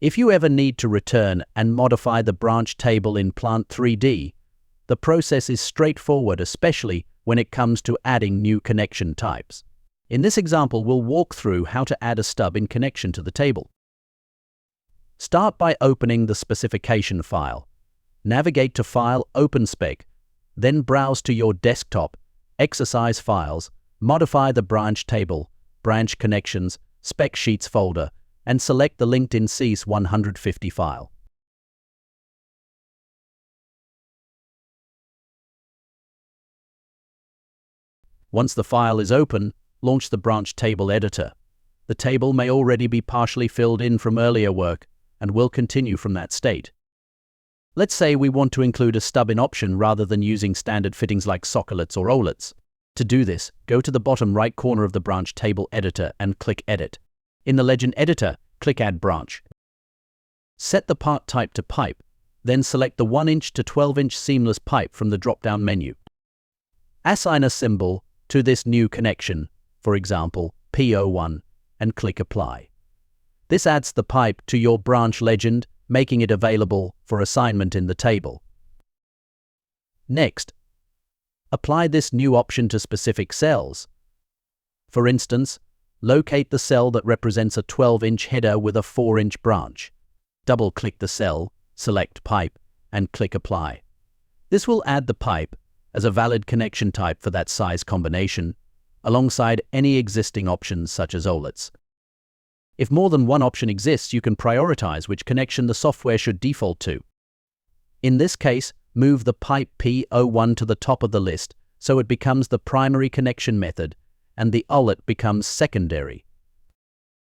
If you ever need to return and modify the branch table in Plant 3D, the process is straightforward, especially when it comes to adding new connection types. In this example, we'll walk through how to add a stub in connection to the table. Start by opening the specification file. Navigate to File, Open Spec, then browse to your desktop, Exercise Files, modify the branch table, Branch Connections, Spec Sheets folder, and select the LinkedIn CES 150 file. Once the file is open, launch the Branch Table Editor. The table may already be partially filled in from earlier work and will continue from that state. Let's say we want to include a stub-in option rather than using standard fittings like socklets or eyelets. To do this, go to the bottom right corner of the Branch Table Editor and click Edit. In the Legend Editor, click Add Branch. Set the part type to pipe, then select the 1-inch to 12-inch seamless pipe from the drop-down menu. Assign a symbol to this new connection, for example, P01, and click Apply. This adds the pipe to your branch legend, making it available for assignment in the table. Next, apply this new option to specific cells. For instance, locate the cell that represents a 12-inch header with a 4-inch branch. Double-click the cell, select Pipe, and click Apply. This will add the pipe as a valid connection type for that size combination, alongside any existing options such as eyelets. If more than one option exists, you can prioritize which connection the software should default to. In this case, move the pipe P01 to the top of the list so it becomes the primary connection method and the eyelet becomes secondary.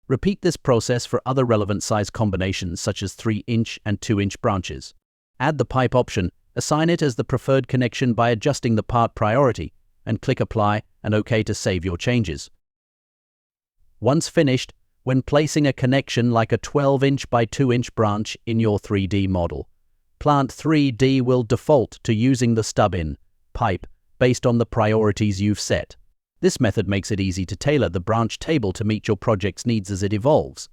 Repeat this process for other relevant size combinations such as 3-inch and 2-inch branches. Add the pipe option, assign it as the preferred connection by adjusting the part priority, and click Apply and OK to save your changes. Once finished, when placing a connection like a 12-inch by 2-inch branch in your 3D model, Plant 3D will default to using the stub-in pipe based on the priorities you've set. This method makes it easy to tailor the branch table to meet your project's needs as it evolves.